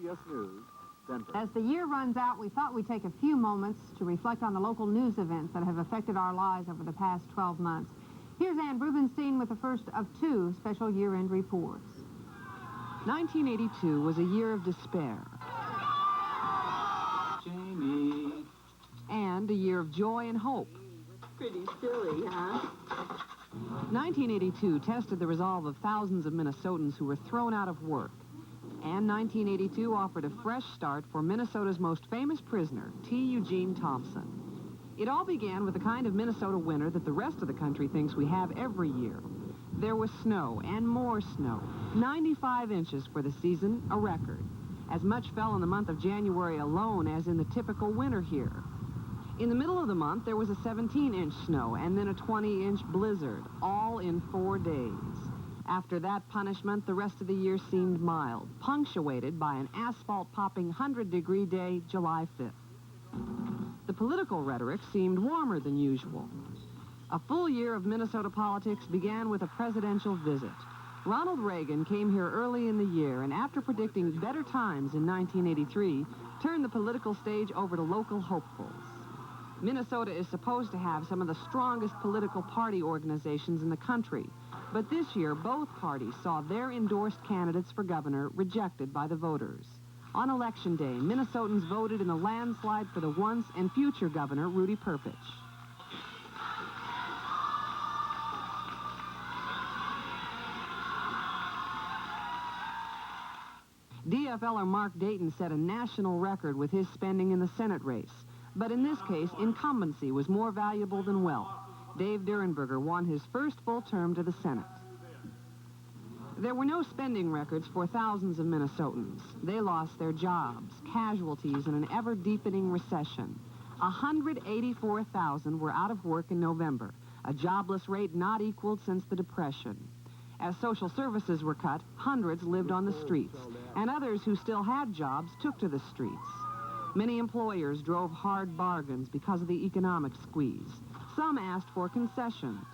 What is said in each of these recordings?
CBS News, Denver. As the year runs out, we thought we'd take a few moments to reflect on the local news events that have affected our lives over the past 12 months. Here's Ann Rubenstein with the first of two special year-end reports. 1982 was a year of despair. Jamie. And a year of joy and hope. Pretty silly, huh? 1982 tested the resolve of thousands of Minnesotans who were thrown out of work. And 1982 offered a fresh start for Minnesota's most famous prisoner, T. Eugene Thompson. It all began with the kind of Minnesota winter that the rest of the country thinks we have every year. There was snow and more snow, 95 inches for the season, a record. As much fell in the month of January alone as in the typical winter here. In the middle of the month, there was a 17-inch snow and then a 20-inch blizzard, all in 4 days. After that punishment, the rest of the year seemed mild, punctuated by an asphalt-popping 100-degree day, July 5th. The political rhetoric seemed warmer than usual. A full year of Minnesota politics began with a presidential visit. Ronald Reagan came here early in the year and after predicting better times in 1983, turned the political stage over to local hopefuls. Minnesota is supposed to have some of the strongest political party organizations in the country, but this year both parties saw their endorsed candidates for governor rejected by the voters. On Election Day, Minnesotans voted in a landslide for the once and future governor, Rudy Perpich. DFLer Mark Dayton set a national record with his spending in the Senate race. But in this case, incumbency was more valuable than wealth. Dave Durenberger won his first full term to the Senate. There were no spending records for thousands of Minnesotans. They lost their jobs, casualties, in an ever-deepening recession. 184,000 were out of work in November, a jobless rate not equaled since the Depression. As social services were cut, hundreds lived on the streets, and others who still had jobs took to the streets. Many employers drove hard bargains because of the economic squeeze. Some asked for concessions.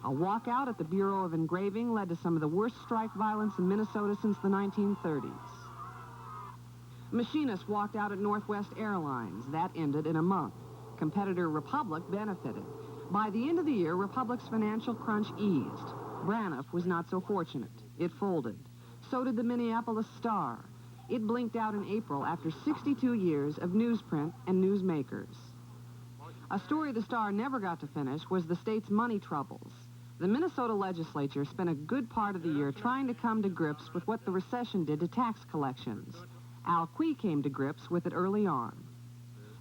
A walkout at the Bureau of Engraving led to some of the worst strike violence in Minnesota since the 1930s. Machinists walked out at Northwest Airlines. That ended in a month. Competitor Republic benefited. By the end of the year, Republic's financial crunch eased. Braniff was not so fortunate. It folded. So did the Minneapolis Star. It blinked out in April after 62 years of newsprint and newsmakers. A story the Star never got to finish was the state's money troubles. The Minnesota legislature spent a good part of the year trying to come to grips with what the recession did to tax collections. Al Quie came to grips with it early on.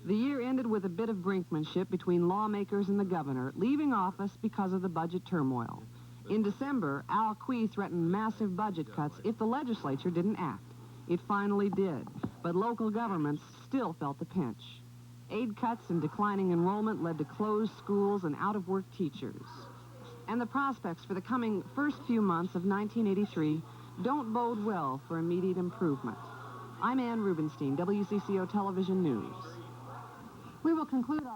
The year ended with a bit of brinkmanship between lawmakers and the governor, leaving office because of the budget turmoil. In December, Al Quie threatened massive budget cuts if the legislature didn't act. It finally did, but local governments still felt the pinch. Aid cuts and declining enrollment led to closed schools and out-of-work teachers. And the prospects for the coming first few months of 1983 don't bode well for immediate improvement. I'm Ann Rubenstein, WCCO Television News. We will conclude our